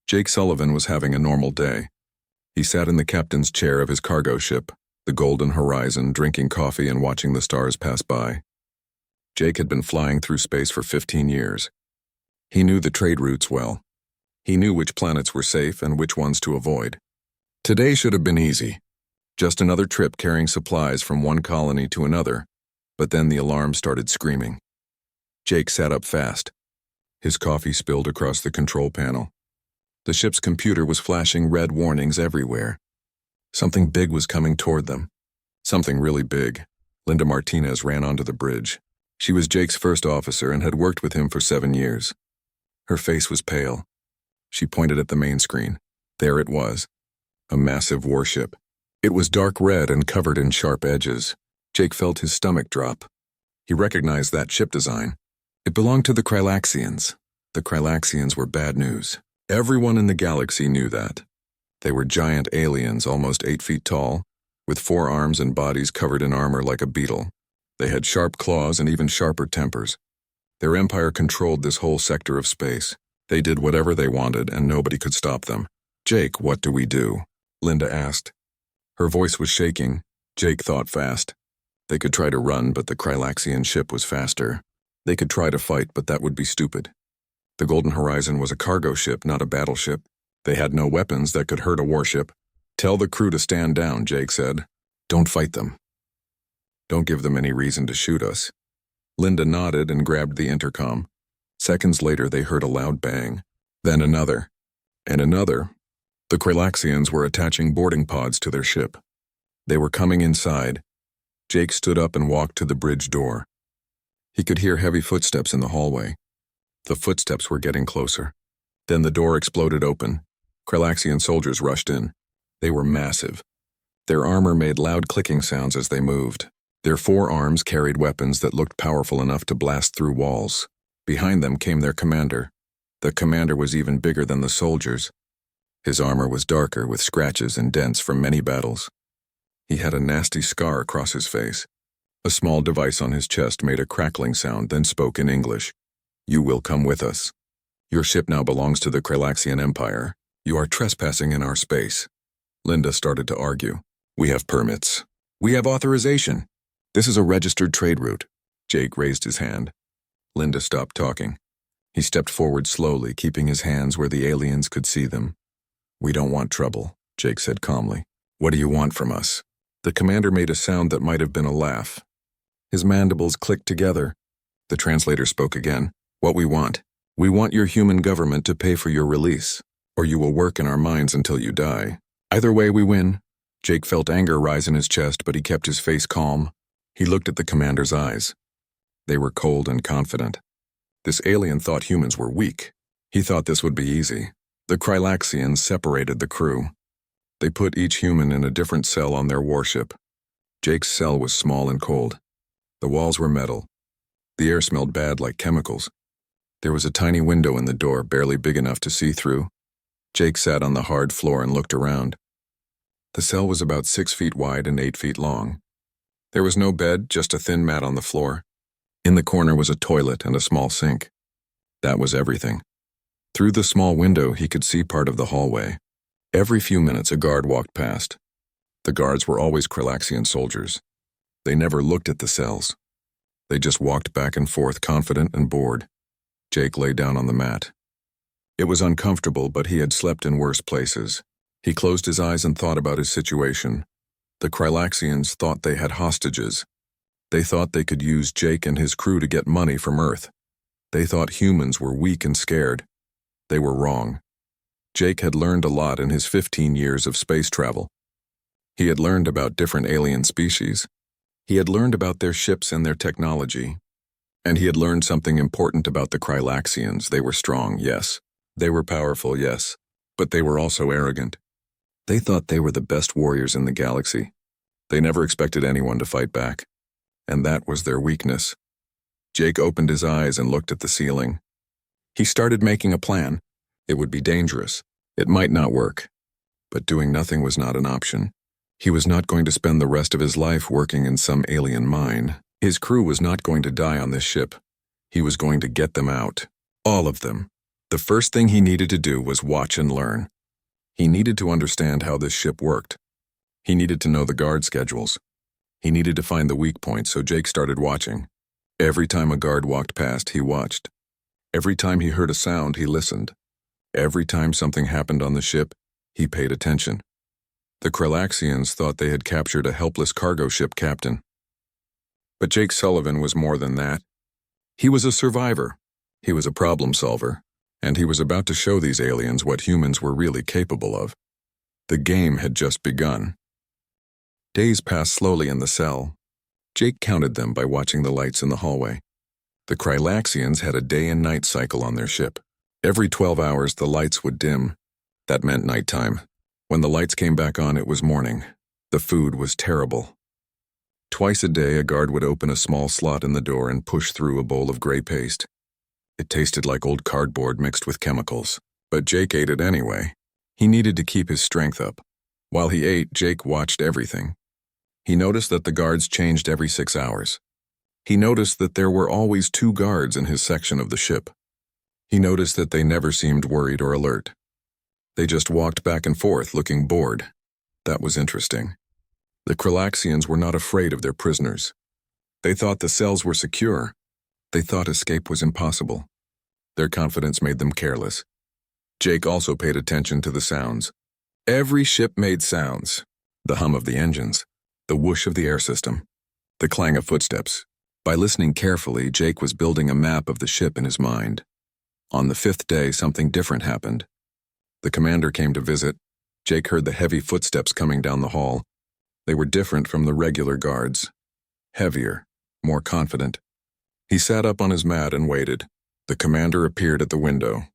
Jake Sullivan was having a normal day. He sat in the captain's chair of his cargo ship, the Golden Horizon, drinking coffee and watching the stars pass by. Jake had been flying through space for 15 years. He knew the trade routes well. He knew which planets were safe and which ones to avoid. Today should have been easy. Just another trip carrying supplies from one colony to another, but then the alarm started screaming. Jake sat up fast. His coffee spilled across the control panel. The ship's computer was flashing red warnings everywhere. Something big was coming toward them. Something really big. Linda Martinez ran onto the bridge. She was Jake's first officer and had worked with him for 7 years. Her face was pale. She pointed at the main screen. There it was. A massive warship. It was dark red and covered in sharp edges. Jake felt his stomach drop. He recognized that ship design. It belonged to the Krylaxians. The Krylaxians were bad news. Everyone in the galaxy knew that. They were giant aliens almost 8 feet tall, with 4 arms and bodies covered in armor like a beetle. They had sharp claws and even sharper tempers. Their empire controlled this whole sector of space. They did whatever they wanted and nobody could stop them. "Jake, what do we do?" Linda asked. Her voice was shaking. Jake thought fast. They could try to run, but the Krylaxian ship was faster. They could try to fight, but that would be stupid. The Golden Horizon was a cargo ship, not a battleship. They had no weapons that could hurt a warship. "Tell the crew to stand down," Jake said. "Don't fight them. Don't give them any reason to shoot us." Linda nodded and grabbed the intercom. Seconds later, they heard a loud bang. Then another. And another. The Krylaxians were attaching boarding pods to their ship. They were coming inside. Jake stood up and walked to the bridge door. He could hear heavy footsteps in the hallway. The footsteps were getting closer. Then the door exploded open. Krylaxian soldiers rushed in. They were massive. Their armor made loud clicking sounds as they moved. Their 4 arms carried weapons that looked powerful enough to blast through walls. Behind them came their commander. The commander was even bigger than the soldiers. His armor was darker, with scratches and dents from many battles. He had a nasty scar across his face. A small device on his chest made a crackling sound, then spoke in English. "You will come with us. Your ship now belongs to the Krylaxian Empire. You are trespassing in our space." Linda started to argue. "We have permits. We have authorization. This is a registered trade route." Jake raised his hand. Linda stopped talking. He stepped forward slowly, keeping his hands where the aliens could see them. "We don't want trouble," Jake said calmly. "What do you want from us?" The commander made a sound that might have been a laugh. His mandibles clicked together. The translator spoke again. "What we want your human government to pay for your release, or you will work in our mines until you die. Either way we win." Jake felt anger rise in his chest, but he kept his face calm. He looked at the commander's eyes. They were cold and confident. This alien thought humans were weak. He thought this would be easy. The Krylaxians separated the crew. They put each human in a different cell on their warship. Jake's cell was small and cold. The walls were metal. The air smelled bad like chemicals. There was a tiny window in the door, barely big enough to see through. Jake sat on the hard floor and looked around. The cell was about 6 feet wide and 8 feet long. There was no bed, just a thin mat on the floor. In the corner was a toilet and a small sink. That was everything. Through the small window, he could see part of the hallway. Every few minutes, a guard walked past. The guards were always Krylaxian soldiers. They never looked at the cells. They just walked back and forth, confident and bored. Jake lay down on the mat. It was uncomfortable, but he had slept in worse places. He closed his eyes and thought about his situation. The Krylaxians thought they had hostages. They thought they could use Jake and his crew to get money from Earth. They thought humans were weak and scared. They were wrong. Jake had learned a lot in his 15 years of space travel. He had learned about different alien species. He had learned about their ships and their technology. And he had learned something important about the Krylaxians. They were strong, yes. They were powerful, yes. But they were also arrogant. They thought they were the best warriors in the galaxy. They never expected anyone to fight back. And that was their weakness. Jake opened his eyes and looked at the ceiling. He started making a plan. It would be dangerous. It might not work. But doing nothing was not an option. He was not going to spend the rest of his life working in some alien mine. His crew was not going to die on this ship. He was going to get them out. All of them. The first thing he needed to do was watch and learn. He needed to understand how this ship worked. He needed to know the guard schedules. He needed to find the weak points, so Jake started watching. Every time a guard walked past, he watched. Every time he heard a sound, he listened. Every time something happened on the ship, he paid attention. The Kralaxians thought they had captured a helpless cargo ship captain. But Jake Sullivan was more than that. He was a survivor. He was a problem solver. And he was about to show these aliens what humans were really capable of. The game had just begun. Days passed slowly in the cell. Jake counted them by watching the lights in the hallway. The Kralaxians had a day and night cycle on their ship. Every 12 hours, the lights would dim. That meant nighttime. When the lights came back on, it was morning. The food was terrible. Twice a day, a guard would open a small slot in the door and push through a bowl of gray paste. It tasted like old cardboard mixed with chemicals, but Jake ate it anyway. He needed to keep his strength up. While he ate, Jake watched everything. He noticed that the guards changed every 6 hours. He noticed that there were always 2 guards in his section of the ship. He noticed that they never seemed worried or alert. They just walked back and forth, looking bored. That was interesting. The Kralaxians were not afraid of their prisoners. They thought the cells were secure. They thought escape was impossible. Their confidence made them careless. Jake also paid attention to the sounds. Every ship made sounds. The hum of the engines, the whoosh of the air system, the clang of footsteps. By listening carefully, Jake was building a map of the ship in his mind. On the 5th day, something different happened. The commander came to visit. Jake heard the heavy footsteps coming down the hall. They were different from the regular guards. Heavier, more confident. He sat up on his mat and waited. The commander appeared at the window.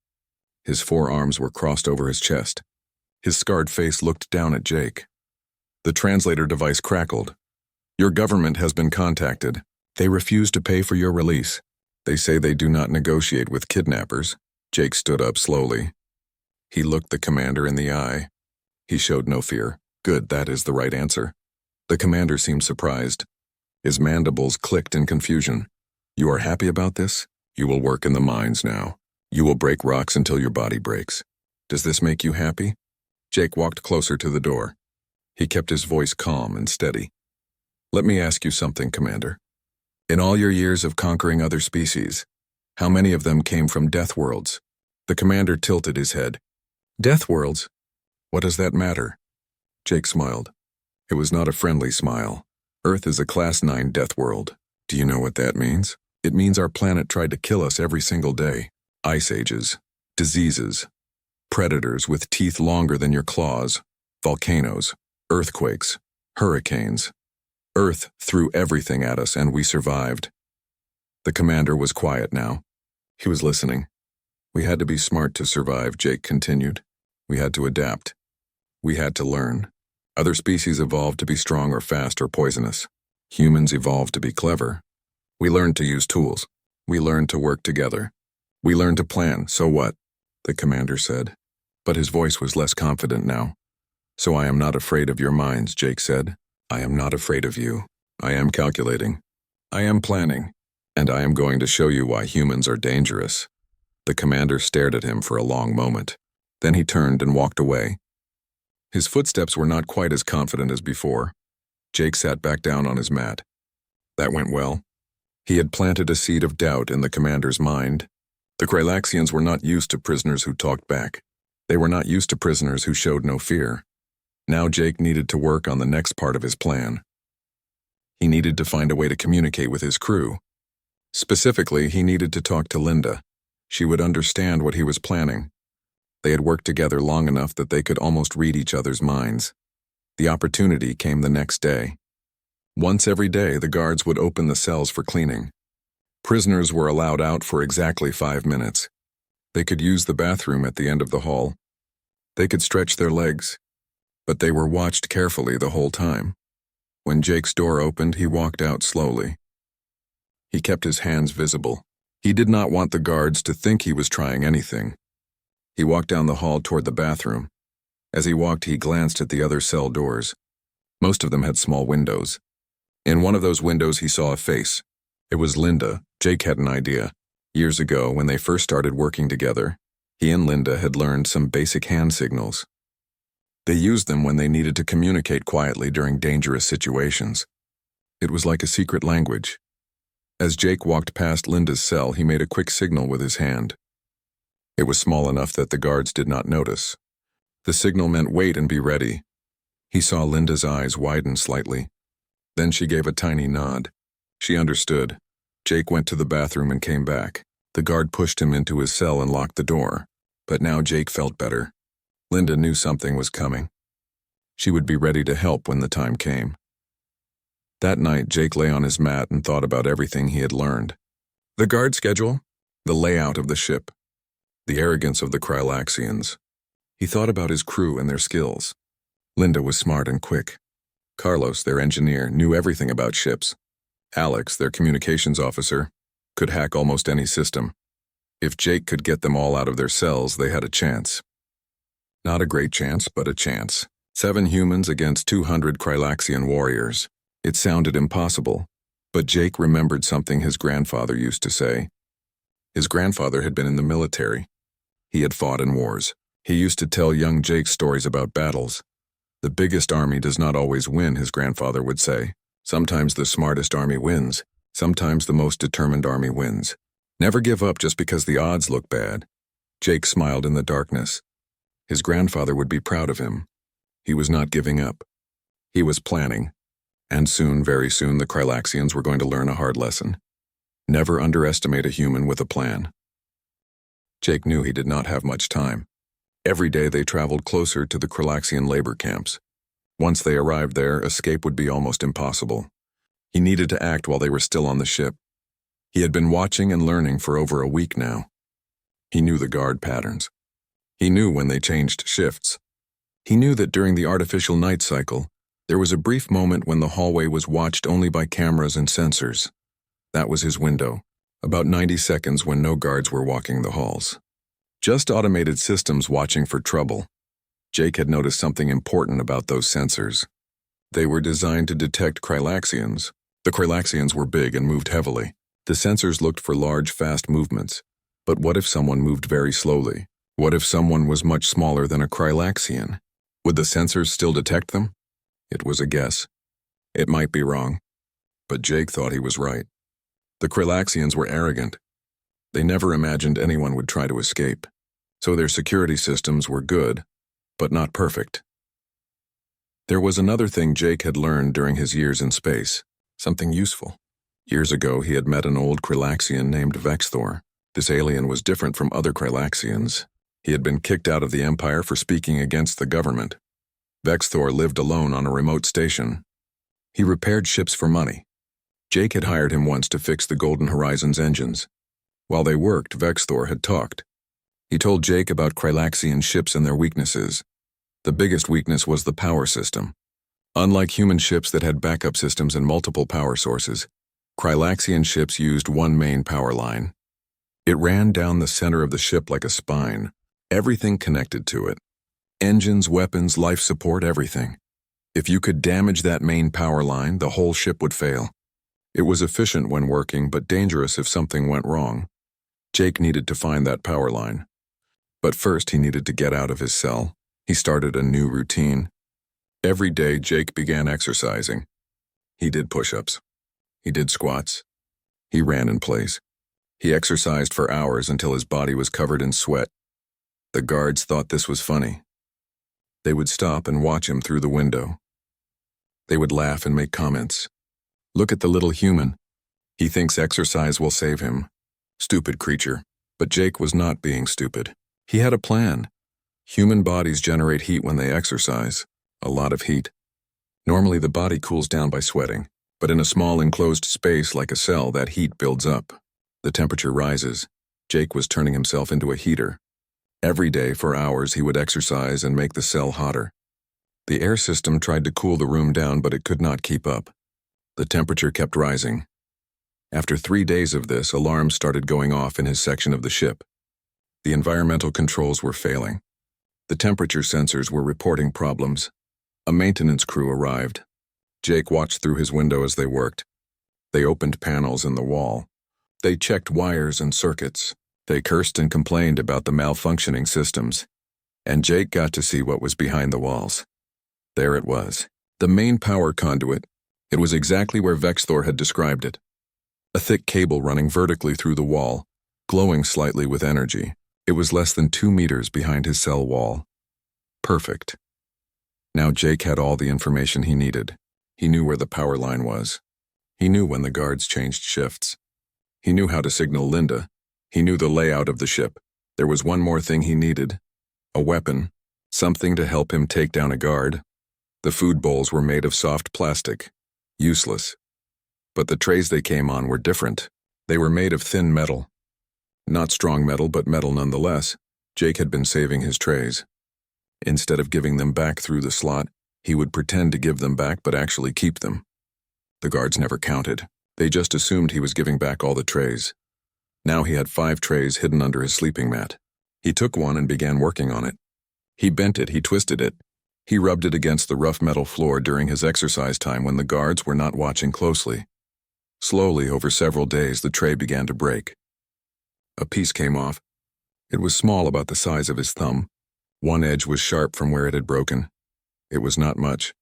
His forearms were crossed over his chest. His scarred face looked down at Jake. The translator device crackled. "Your government has been contacted. They refuse to pay for your release. They say they do not negotiate with kidnappers." Jake stood up slowly. He looked the commander in the eye. He showed no fear. "Good, that is the right answer." The commander seemed surprised. His mandibles clicked in confusion. "You are happy about this? You will work in the mines now. You will break rocks until your body breaks. Does this make you happy?" Jake walked closer to the door. He kept his voice calm and steady. "Let me ask you something, Commander. In all your years of conquering other species, how many of them came from death worlds?" The commander tilted his head. "Death worlds? What does that matter?" Jake smiled. It was not a friendly smile. "Earth is a Class 9 death world. Do you know what that means? It means our planet tried to kill us every single day. Ice ages, diseases, predators with teeth longer than your claws, volcanoes, earthquakes, hurricanes. Earth threw everything at us and we survived." The commander was quiet now. He was listening. "We had to be smart to survive," Jake continued. "We had to adapt. We had to learn. Other species evolved to be strong or fast or poisonous. Humans evolved to be clever. We learned to use tools. We learned to work together. We learned to plan. So what?" the commander said. But his voice was less confident now. "So I am not afraid of your minds," Jake said. "I am not afraid of you. I am calculating. I am planning. And I am going to show you why humans are dangerous." The commander stared at him for a long moment. Then he turned and walked away. His footsteps were not quite as confident as before. Jake sat back down on his mat. That went well. He had planted a seed of doubt in the commander's mind. The Kralaxians were not used to prisoners who talked back. They were not used to prisoners who showed no fear. Now Jake needed to work on the next part of his plan. He needed to find a way to communicate with his crew. Specifically, he needed to talk to Linda. She would understand what he was planning. They had worked together long enough that they could almost read each other's minds. The opportunity came the next day. Once every day, the guards would open the cells for cleaning. Prisoners were allowed out for exactly 5 minutes. They could use the bathroom at the end of the hall. They could stretch their legs. But they were watched carefully the whole time. When Jake's door opened, he walked out slowly. He kept his hands visible. He did not want the guards to think he was trying anything. He walked down the hall toward the bathroom. As he walked, he glanced at the other cell doors. Most of them had small windows. In one of those windows, he saw a face. It was Linda. Jake had an idea. Years ago, when they first started working together, He and Linda had learned some basic hand signals. They used them when they needed to communicate quietly during dangerous situations. It was like a secret language. As Jake walked past Linda's cell, he made a quick signal with his hand. It was small enough that the guards did not notice. The signal meant wait and be ready. He saw Linda's eyes widen slightly. Then she gave a tiny nod. She understood. Jake went to the bathroom and came back. The guard pushed him into his cell and locked the door. But now Jake felt better. Linda knew something was coming. She would be ready to help when the time came. That night, Jake lay on his mat and thought about everything he had learned. The guard schedule, the layout of the ship, the arrogance of the Krylaxians. He thought about his crew and their skills. Linda was smart and quick. Carlos, their engineer, knew everything about ships. Alex, their communications officer, could hack almost any system. If Jake could get them all out of their cells, they had a chance. Not a great chance, but a chance. 7 humans against 200 Krylaxian warriors. It sounded impossible, but Jake remembered something his grandfather used to say. His grandfather had been in the military. He had fought in wars. He used to tell young Jake stories about battles. The biggest army does not always win, his grandfather would say. Sometimes the smartest army wins. Sometimes the most determined army wins. Never give up just because the odds look bad. Jake smiled in the darkness. His grandfather would be proud of him. He was not giving up. He was planning. And soon, very soon, the Krylaxians were going to learn a hard lesson. Never underestimate a human with a plan. Jake knew he did not have much time. Every day they traveled closer to the Krylaxian labor camps. Once they arrived there, escape would be almost impossible. He needed to act while they were still on the ship. He had been watching and learning for over a week now. He knew the guard patterns. He knew when they changed shifts. He knew that during the artificial night cycle, there was a brief moment when the hallway was watched only by cameras and sensors. That was his window, about 90 seconds when no guards were walking the halls. Just automated systems watching for trouble. Jake had noticed something important about those sensors. They were designed to detect Krylaxians. The Krylaxians were big and moved heavily. The sensors looked for large, fast movements. But what if someone moved very slowly? What if someone was much smaller than a Krylaxian? Would the sensors still detect them? It was a guess. It might be wrong. But Jake thought he was right. The Krylaxians were arrogant. They never imagined anyone would try to escape. So their security systems were good, but not perfect. There was another thing Jake had learned during his years in space, something useful. Years ago, he had met an old Krylaxian named Vexthor. This alien was different from other Krylaxians. He had been kicked out of the Empire for speaking against the government. Vexthor lived alone on a remote station. He repaired ships for money. Jake had hired him once to fix the Golden Horizon's engines. While they worked, Vexthor had talked. He told Jake about Krylaxian ships and their weaknesses. The biggest weakness was the power system. Unlike human ships that had backup systems and multiple power sources, Krylaxian ships used one main power line. It ran down the center of the ship like a spine, everything connected to it. Engines, weapons, life support, everything. If you could damage that main power line, the whole ship would fail. It was efficient when working, but dangerous if something went wrong. Jake needed to find that power line. But first, he needed to get out of his cell. He started a new routine. Every day, Jake began exercising. He did push-ups. He did squats. He ran in place. He exercised for hours until his body was covered in sweat. The guards thought this was funny. They would stop and watch him through the window. They would laugh and make comments. Look at the little human. He thinks exercise will save him. Stupid creature. But Jake was not being stupid. He had a plan. Human bodies generate heat when they exercise. A lot of heat. Normally the body cools down by sweating, but in a small enclosed space like a cell, that heat builds up. The temperature rises. Jake was turning himself into a heater. Every day for hours he would exercise and make the cell hotter. The air system tried to cool the room down, but it could not keep up. The temperature kept rising. After 3 days of this, alarms started going off in his section of the ship. The environmental controls were failing. The temperature sensors were reporting problems. A maintenance crew arrived. Jake watched through his window as they worked. They opened panels in the wall. They checked wires and circuits. They cursed and complained about the malfunctioning systems, and Jake got to see what was behind the walls. There it was, the main power conduit. It was exactly where Vexthor had described it. A thick cable running vertically through the wall, glowing slightly with energy. It was less than 2 meters behind his cell wall. Perfect. Now Jake had all the information he needed. He knew where the power line was. He knew when the guards changed shifts. He knew how to signal Linda. He knew the layout of the ship. There was one more thing he needed. A weapon. Something to help him take down a guard. The food bowls were made of soft plastic. Useless. But the trays they came on were different. They were made of thin metal. Not strong metal, but metal nonetheless. Jake had been saving his trays. Instead of giving them back through the slot, he would pretend to give them back but actually keep them. The guards never counted. They just assumed he was giving back all the trays. Now he had 5 trays hidden under his sleeping mat. He took one and began working on it. He bent it, he twisted it. He rubbed it against the rough metal floor during his exercise time when the guards were not watching closely. Slowly, over several days, the tray began to break. A piece came off. It was small, about the size of his thumb. One edge was sharp from where it had broken. It was not much.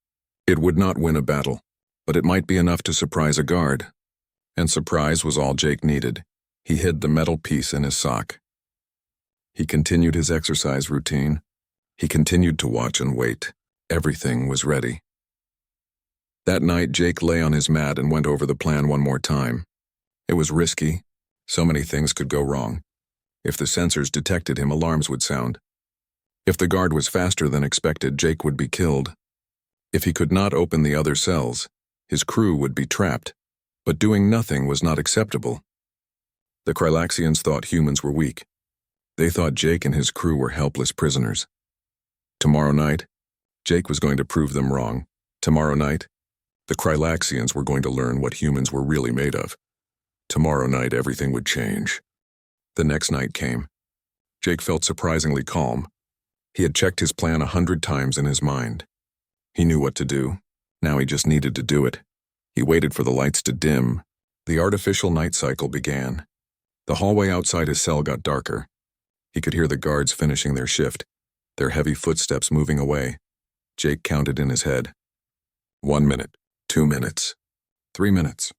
It would not win a battle, but it might be enough to surprise a guard. And surprise was all Jake needed. He hid the metal piece in his sock. He continued his exercise routine. He continued to watch and wait. Everything was ready. That night, Jake lay on his mat and went over the plan one more time. It was risky. So many things could go wrong. If the sensors detected him, alarms would sound. If the guard was faster than expected, Jake would be killed. If he could not open the other cells, his crew would be trapped. But doing nothing was not acceptable. The Krylaxians thought humans were weak. They thought Jake and his crew were helpless prisoners. Tomorrow night, Jake was going to prove them wrong. Tomorrow night, the Krylaxians were going to learn what humans were really made of. Tomorrow night, everything would change. The next night came. Jake felt surprisingly calm. He had checked his plan 100 times in his mind. He knew what to do. Now he just needed to do it. He waited for the lights to dim. The artificial night cycle began. The hallway outside his cell got darker. He could hear the guards finishing their shift, their heavy footsteps moving away. Jake counted in his head. 1 minute, 2 minutes, 3 minutes.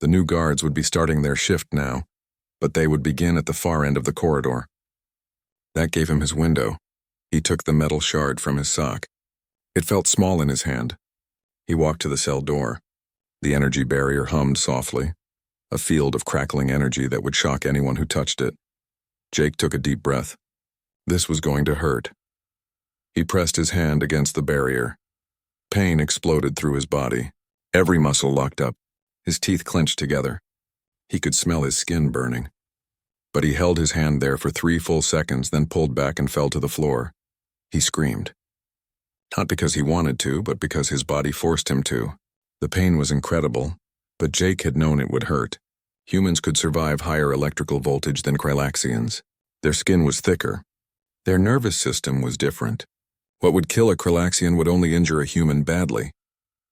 The new guards would be starting their shift now, but they would begin at the far end of the corridor. That gave him his window. He took the metal shard from his sock. It felt small in his hand. He walked to the cell door. The energy barrier hummed softly, a field of crackling energy that would shock anyone who touched it. Jake took a deep breath. This was going to hurt. He pressed his hand against the barrier. Pain exploded through his body. Every muscle locked up. His teeth clenched together. He could smell his skin burning. But he held his hand there for 3 full seconds, then pulled back and fell to the floor. He screamed. Not because he wanted to, but because his body forced him to. The pain was incredible, but Jake had known it would hurt. Humans could survive higher electrical voltage than Krylaxians. Their skin was thicker. Their nervous system was different. What would kill a Krylaxian would only injure a human badly.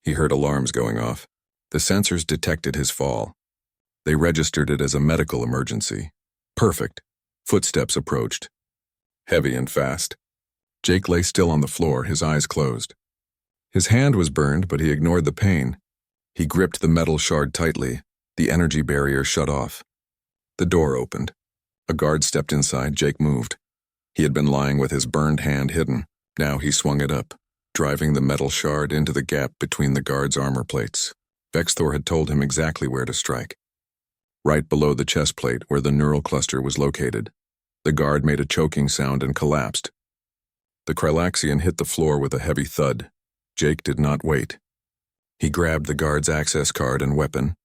He heard alarms going off. The sensors detected his fall. They registered it as a medical emergency. Perfect. Footsteps approached. Heavy and fast. Jake lay still on the floor, his eyes closed. His hand was burned, but he ignored the pain. He gripped the metal shard tightly. The energy barrier shut off. The door opened. A guard stepped inside. Jake moved. He had been lying with his burned hand hidden. Now he swung it up, driving the metal shard into the gap between the guard's armor plates. Vexthor had told him exactly where to strike. Right below the chest plate where the neural cluster was located. The guard made a choking sound and collapsed. The Krylaxian hit the floor with a heavy thud. Jake did not wait. He grabbed the guard's access card and weapon.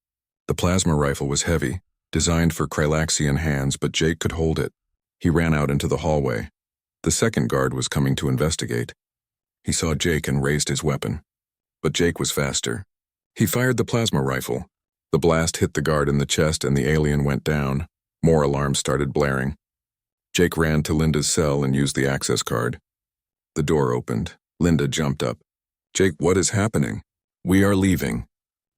The plasma rifle was heavy, designed for Krylaxian hands, but Jake could hold it. He ran out into the hallway. The second guard was coming to investigate. He saw Jake and raised his weapon. But Jake was faster. He fired the plasma rifle. The blast hit the guard in the chest and the alien went down. More alarms started blaring. Jake ran to Linda's cell and used the access card. The door opened. Linda jumped up. Jake, what is happening? We are leaving.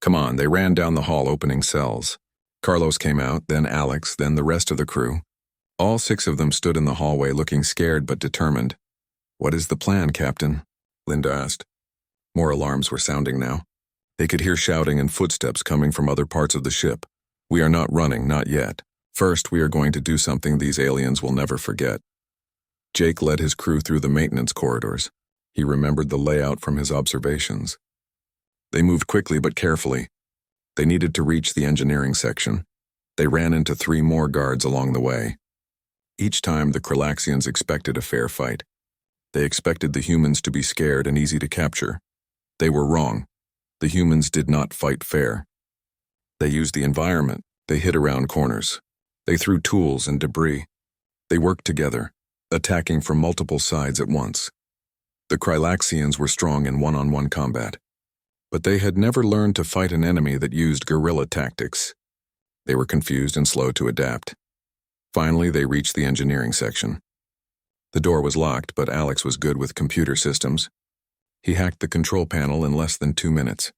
Come on, they ran down the hall opening cells. Carlos came out, then Alex, then the rest of the crew. All 6 of them stood in the hallway looking scared but determined. "What is the plan, Captain?" Linda asked. More alarms were sounding now. They could hear shouting and footsteps coming from other parts of the ship. "We are not running, not yet. First, we are going to do something these aliens will never forget." Jake led his crew through the maintenance corridors. He remembered the layout from his observations. They moved quickly but carefully. They needed to reach the engineering section. They ran into 3 more guards along the way. Each time, the Kralaxians expected a fair fight. They expected the humans to be scared and easy to capture. They were wrong. The humans did not fight fair. They used the environment. They hid around corners. They threw tools and debris. They worked together, attacking from multiple sides at once. The Kralaxians were strong in one-on-one combat, but they had never learned to fight an enemy that used guerrilla tactics. They were confused and slow to adapt. Finally, they reached the engineering section. The door was locked, but Alex was good with computer systems. He hacked the control panel in less than 2 minutes.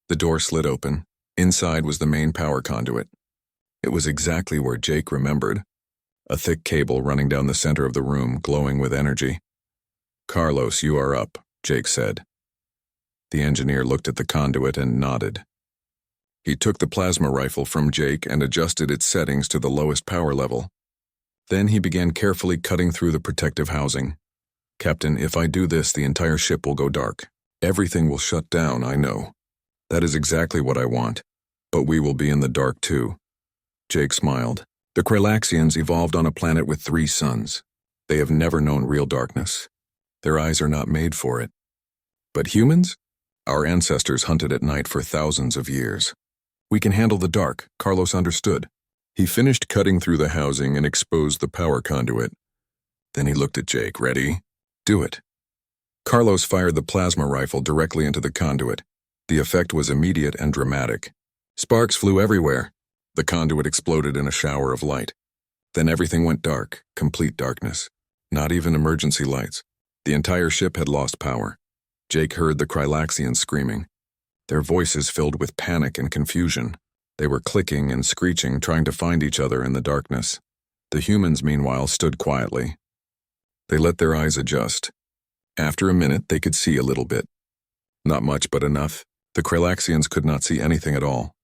The door slid open. Inside was the main power conduit. It was exactly where Jake remembered. A thick cable running down the center of the room, glowing with energy. "Carlos, you are up," Jake said. The engineer looked at the conduit and nodded. He took the plasma rifle from Jake and adjusted its settings to the lowest power level. Then he began carefully cutting through the protective housing. "Captain, if I do this, the entire ship will go dark. Everything will shut down, I know. That is exactly what I want. But we will be in the dark too." Jake smiled. The Kralaxians evolved on a planet with 3 suns. They have never known real darkness. Their eyes are not made for it. But humans? Our ancestors hunted at night for thousands of years. "We can handle the dark," Carlos understood. He finished cutting through the housing and exposed the power conduit. Then he looked at Jake. "Ready? Do it." Carlos fired the plasma rifle directly into the conduit. The effect was immediate and dramatic. Sparks flew everywhere. The conduit exploded in a shower of light. Then everything went dark, complete darkness. Not even emergency lights. The entire ship had lost power. Jake heard the Kralaxians screaming. Their voices filled with panic and confusion. They were clicking and screeching, trying to find each other in the darkness. The humans, meanwhile, stood quietly. They let their eyes adjust. After a minute, they could see a little bit. Not much, but enough. The Kralaxians could not see anything at all.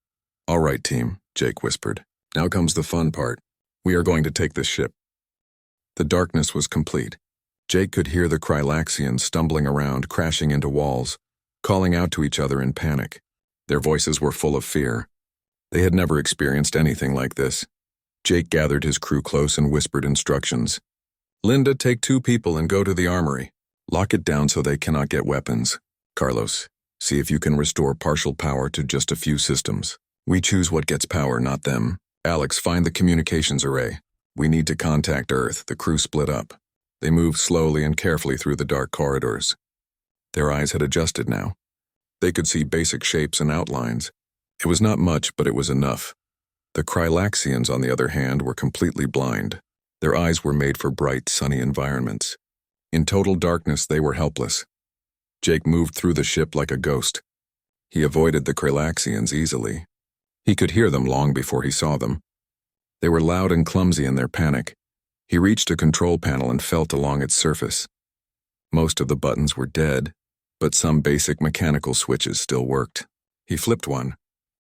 "All right, team," Jake whispered. "Now comes the fun part. We are going to take this ship." The darkness was complete. Jake could hear the Kralaxians stumbling around, crashing into walls, calling out to each other in panic. Their voices were full of fear. They had never experienced anything like this. Jake gathered his crew close and whispered instructions. "Linda, take 2 people and go to the armory. Lock it down so they cannot get weapons. Carlos, see if you can restore partial power to just a few systems. We choose what gets power, not them. Alex, find the communications array. We need to contact Earth." The crew split up. They moved slowly and carefully through the dark corridors. Their eyes had adjusted now. They could see basic shapes and outlines. It was not much, but it was enough. The Kralaxians, on the other hand, were completely blind. Their eyes were made for bright, sunny environments. In total darkness, they were helpless. Jake moved through the ship like a ghost. He avoided the Kralaxians easily. He could hear them long before he saw them. They were loud and clumsy in their panic. He reached a control panel and felt along its surface. Most of the buttons were dead, but some basic mechanical switches still worked. He flipped one.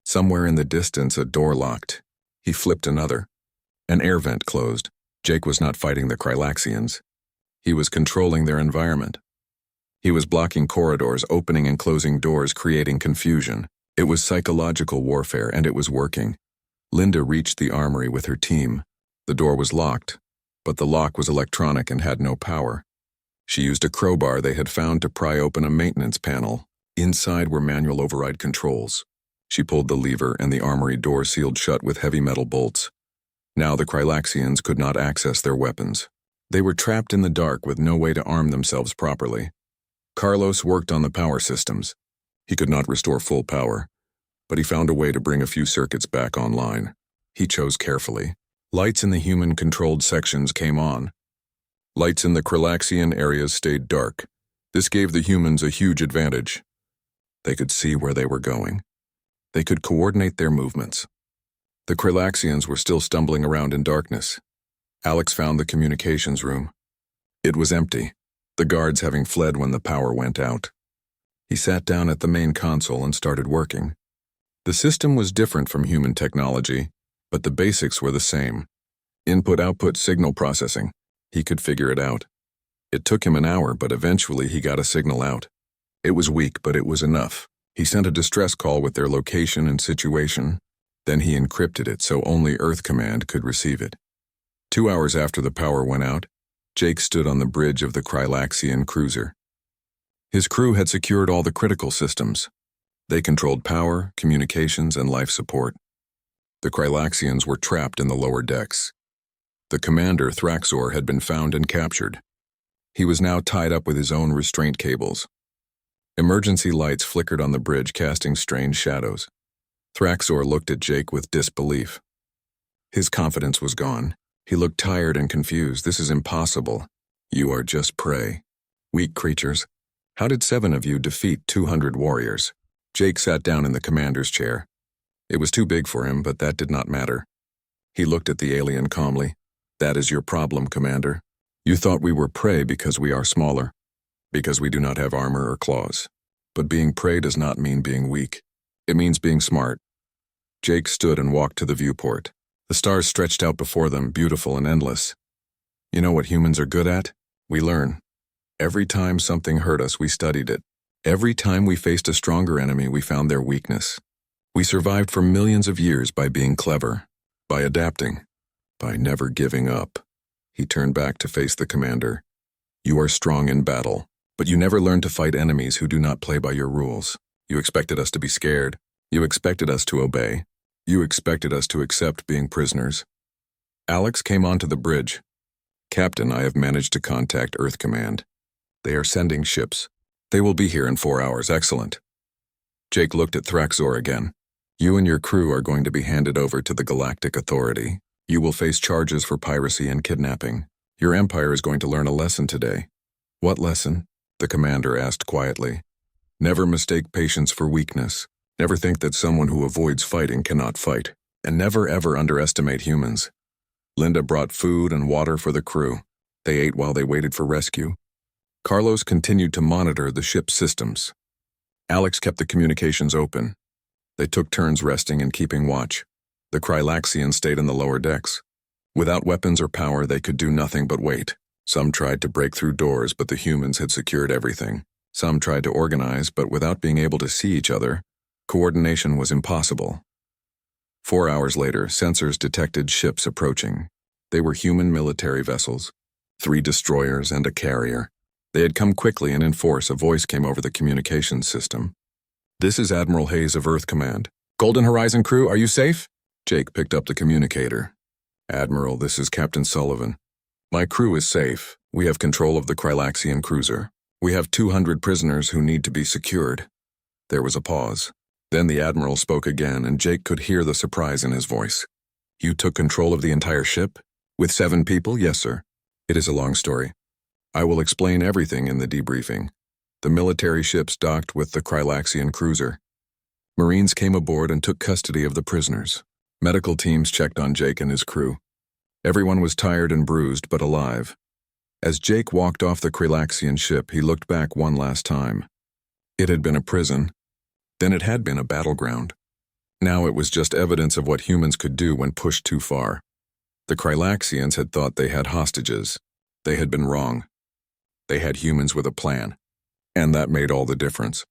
Somewhere in the distance, a door locked. He flipped another. An air vent closed. Jake was not fighting the Kralaxians. He was controlling their environment. He was blocking corridors, opening and closing doors, creating confusion. It was psychological warfare, and it was working. Linda reached the armory with her team. The door was locked, but the lock was electronic and had no power. She used a crowbar they had found to pry open a maintenance panel. Inside were manual override controls. She pulled the lever, and the armory door sealed shut with heavy metal bolts. Now the Kralaxians could not access their weapons. They were trapped in the dark with no way to arm themselves properly. Carlos worked on the power systems. He could not restore full power, but he found a way to bring a few circuits back online. He chose carefully. Lights in the human-controlled sections came on. Lights in the Kralaxian areas stayed dark. This gave the humans a huge advantage. They could see where they were going. They could coordinate their movements. The Kralaxians were still stumbling around in darkness. Alex found the communications room. It was empty, the guards having fled when the power went out. He sat down at the main console and started working. The system was different from human technology, but the basics were the same. Input-output signal processing. He could figure it out. It took him an hour, but eventually he got a signal out. It was weak, but it was enough. He sent a distress call with their location and situation. Then he encrypted it so only Earth Command could receive it. 2 hours after the power went out, Jake stood on the bridge of the Krylaxian cruiser. His crew had secured all the critical systems. They controlled power, communications, and life support. The Krylaxians were trapped in the lower decks. The commander, Thraxor, had been found and captured. He was now tied up with his own restraint cables. Emergency lights flickered on the bridge, casting strange shadows. Thraxor looked at Jake with disbelief. His confidence was gone. He looked tired and confused. This is impossible. You are just prey. Weak creatures. How did 7 of you defeat 200 warriors? Jake sat down in the commander's chair. It was too big for him, but that did not matter. He looked at the alien calmly. That is your problem, Commander. You thought we were prey because we are smaller, because we do not have armor or claws. But being prey does not mean being weak. It means being smart. Jake stood and walked to the viewport. The stars stretched out before them, beautiful and endless. You know what humans are good at? We learn. Every time something hurt us, we studied it. Every time we faced a stronger enemy, we found their weakness. We survived for millions of years by being clever, by adapting, by never giving up. He turned back to face the commander. You are strong in battle, but you never learned to fight enemies who do not play by your rules. You expected us to be scared. You expected us to obey. You expected us to accept being prisoners. Alex came onto the bridge. Captain, I have managed to contact Earth Command. They are sending ships. They will be here in 4 hours. Excellent. Jake looked at Thraxor again. You and your crew are going to be handed over to the Galactic Authority. You will face charges for piracy and kidnapping. Your empire is going to learn a lesson today. What lesson? The commander asked quietly. Never mistake patience for weakness. Never think that someone who avoids fighting cannot fight. And never ever underestimate humans. Linda brought food and water for the crew. They ate while they waited for rescue. Carlos continued to monitor the ship's systems. Alex kept the communications open. They took turns resting and keeping watch. The Krylaxians stayed in the lower decks. Without weapons or power, they could do nothing but wait. Some tried to break through doors, but the humans had secured everything. Some tried to organize, but without being able to see each other, coordination was impossible. 4 hours later, sensors detected ships approaching. They were human military vessels, 3 destroyers and a carrier. They had come quickly and in force. A voice came over the communications system. This is Admiral Hayes of Earth Command. Golden Horizon crew, are you safe? Jake picked up the communicator. Admiral, this is Captain Sullivan. My crew is safe. We have control of the Krylaxian cruiser. We have 200 prisoners who need to be secured. There was a pause. Then the Admiral spoke again, and Jake could hear the surprise in his voice. You took control of the entire ship? With 7 people? Yes, sir. It is a long story. I will explain everything in the debriefing. The military ships docked with the Krylaxian cruiser. Marines came aboard and took custody of the prisoners. Medical teams checked on Jake and his crew. Everyone was tired and bruised, but alive. As Jake walked off the Krylaxian ship, he looked back one last time. It had been a prison. Then it had been a battleground. Now it was just evidence of what humans could do when pushed too far. The Krylaxians had thought they had hostages. They had been wrong. They had humans with a plan. And that made all the difference.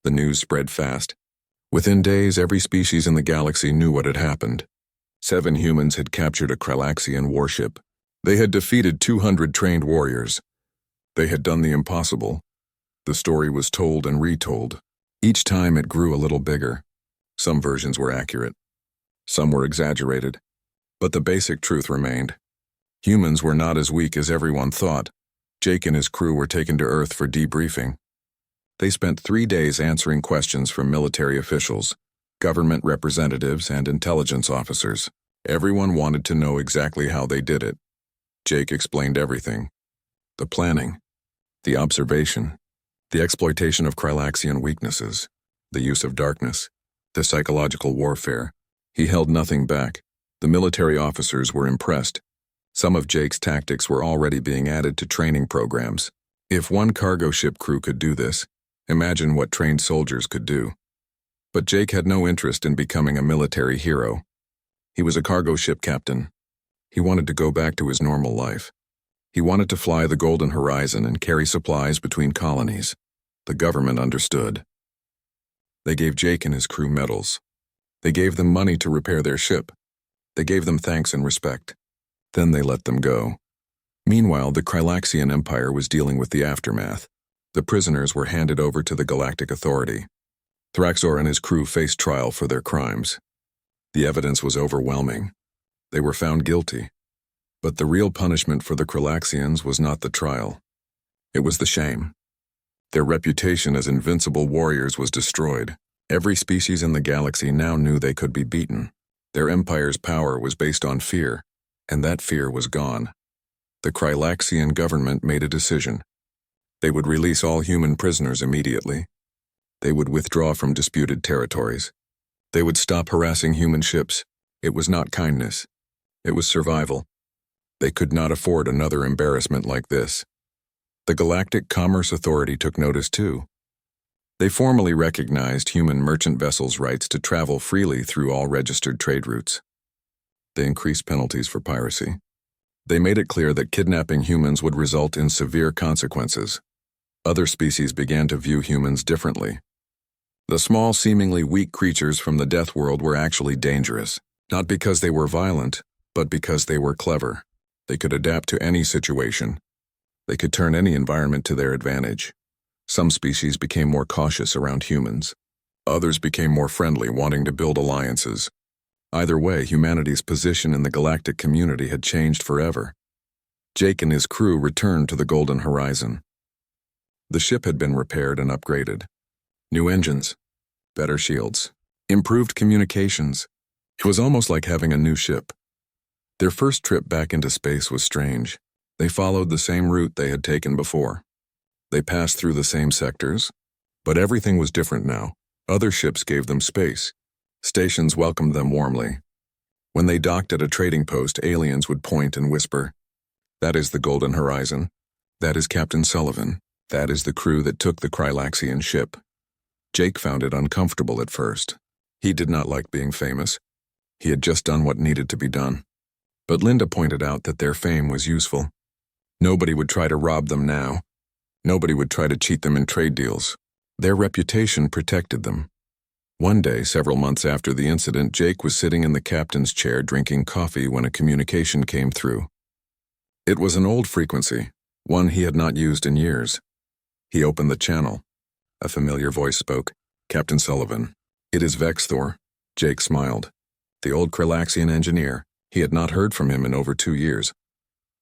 The news spread fast. Within days, every species in the galaxy knew what had happened. 7 humans had captured a Krylaxian warship. They had defeated 200 trained warriors. They had done the impossible. The story was told and retold. Each time it grew a little bigger. Some versions were accurate. Some were exaggerated. But the basic truth remained. Humans were not as weak as everyone thought. Jake and his crew were taken to Earth for debriefing. They spent 3 days answering questions from military officials, government representatives, and intelligence officers. Everyone wanted to know exactly how they did it. Jake explained everything. The planning, the observation, the exploitation of Krylaxian weaknesses, the use of darkness, the psychological warfare. He held nothing back. The military officers were impressed. Some of Jake's tactics were already being added to training programs. If one cargo ship crew could do this, imagine what trained soldiers could do. But Jake had no interest in becoming a military hero. He was a cargo ship captain. He wanted to go back to his normal life. He wanted to fly the Golden Horizon and carry supplies between colonies. The government understood. They gave Jake and his crew medals. They gave them money to repair their ship. They gave them thanks and respect. Then they let them go. Meanwhile, the Krylaxian Empire was dealing with the aftermath. The prisoners were handed over to the Galactic Authority. Thraxor and his crew faced trial for their crimes. The evidence was overwhelming. They were found guilty. But the real punishment for the Krylaxians was not the trial. It was the shame. Their reputation as invincible warriors was destroyed. Every species in the galaxy now knew they could be beaten. Their empire's power was based on fear, and that fear was gone. The Krylaxian government made a decision. They would release all human prisoners immediately. They would withdraw from disputed territories. They would stop harassing human ships. It was not kindness. It was survival. They could not afford another embarrassment like this. The Galactic Commerce Authority took notice too. They formally recognized human merchant vessels' rights to travel freely through all registered trade routes. They increased penalties for piracy. They made it clear that kidnapping humans would result in severe consequences. Other species began to view humans differently. The small, seemingly weak creatures from the Death World were actually dangerous, not because they were violent, but because they were clever. They could adapt to any situation. They could turn any environment to their advantage. Some species became more cautious around humans. Others became more friendly, wanting to build alliances. Either way, humanity's position in the galactic community had changed forever. Jake and his crew returned to the Golden Horizon. The ship had been repaired and upgraded. New engines, better shields, improved communications. It was almost like having a new ship. Their first trip back into space was strange. They followed the same route they had taken before. They passed through the same sectors, but everything was different now. Other ships gave them space. Stations welcomed them warmly. When they docked at a trading post, aliens would point and whisper, "That is the Golden Horizon. That is Captain Sullivan. That is the crew that took the Krylaxian ship." Jake found it uncomfortable at first. He did not like being famous. He had just done what needed to be done. But Linda pointed out that their fame was useful. Nobody would try to rob them now. Nobody would try to cheat them in trade deals. Their reputation protected them. One day, several months after the incident, Jake was sitting in the captain's chair drinking coffee when a communication came through. It was an old frequency, one he had not used in years. He opened the channel. A familiar voice spoke. "Captain Sullivan." "It is Vexthor." Jake smiled. The old Krylaxian engineer. He had not heard from him in over 2 years.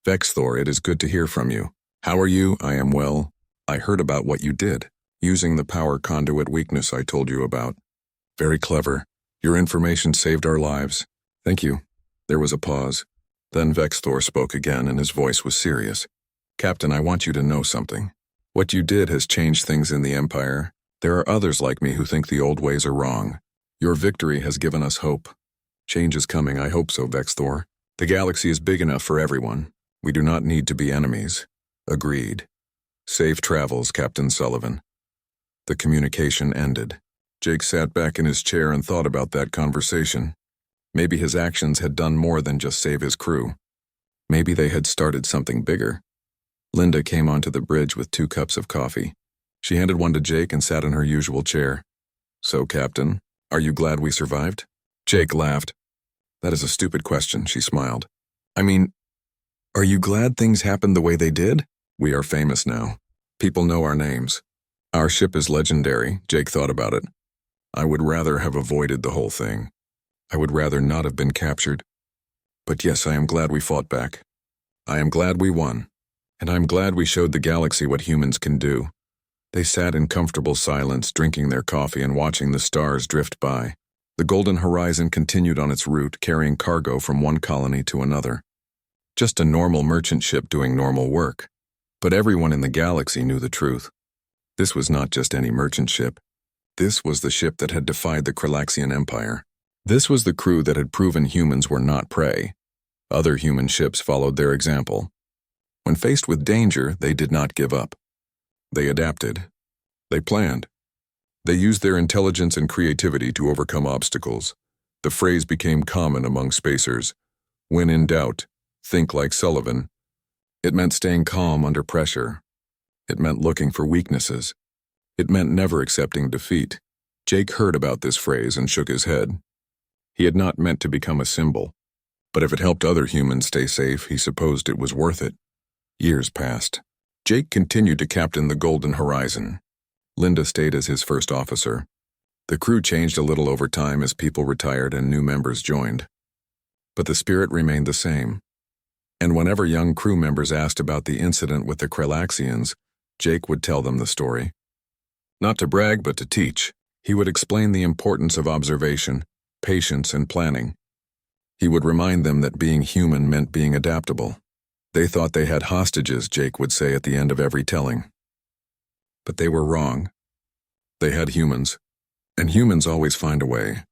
"Vexthor, it is good to hear from you. How are you?" "I am well. I heard about what you did, using the power conduit weakness I told you about. Very clever. Your information saved our lives." "Thank you." There was a pause. Then Vexthor spoke again, and his voice was serious. "Captain, I want you to know something. What you did has changed things in the Empire. There are others like me who think the old ways are wrong. Your victory has given us hope. Change is coming, I hope so, Vexthor. The galaxy is big enough for everyone. We do not need to be enemies." "Agreed. Safe travels, Captain Sullivan." The communication ended. Jake sat back in his chair and thought about that conversation. Maybe his actions had done more than just save his crew. Maybe they had started something bigger. Linda came onto the bridge with 2 cups of coffee. She handed one to Jake and sat in her usual chair. "So, Captain, are you glad we survived?" Jake laughed. "That is a stupid question," she smiled. "I mean, are you glad things happened the way they did? We are famous now. People know our names. Our ship is legendary." Jake thought about it. "I would rather have avoided the whole thing. I would rather not have been captured. But yes, I am glad we fought back. I am glad we won. And I'm glad we showed the galaxy what humans can do." They sat in comfortable silence, drinking their coffee and watching the stars drift by. The Golden Horizon continued on its route, carrying cargo from one colony to another. Just a normal merchant ship doing normal work. But everyone in the galaxy knew the truth. This was not just any merchant ship. This was the ship that had defied the Krylaxian Empire. This was the crew that had proven humans were not prey. Other human ships followed their example. When faced with danger, they did not give up. They adapted. They planned. They used their intelligence and creativity to overcome obstacles. The phrase became common among spacers. When in doubt, think like Sullivan. It meant staying calm under pressure. It meant looking for weaknesses. It meant never accepting defeat. Jake heard about this phrase and shook his head. He had not meant to become a symbol, but if it helped other humans stay safe, he supposed it was worth it. Years passed. Jake continued to captain the Golden Horizon. Linda stayed as his first officer. The crew changed a little over time as people retired and new members joined. But the spirit remained the same. And whenever young crew members asked about the incident with the Krelaxians, Jake would tell them the story. Not to brag, but to teach. He would explain the importance of observation, patience, and planning. He would remind them that being human meant being adaptable. They thought they had hostages, Jake would say at the end of every telling. But they were wrong. They had humans, and humans always find a way.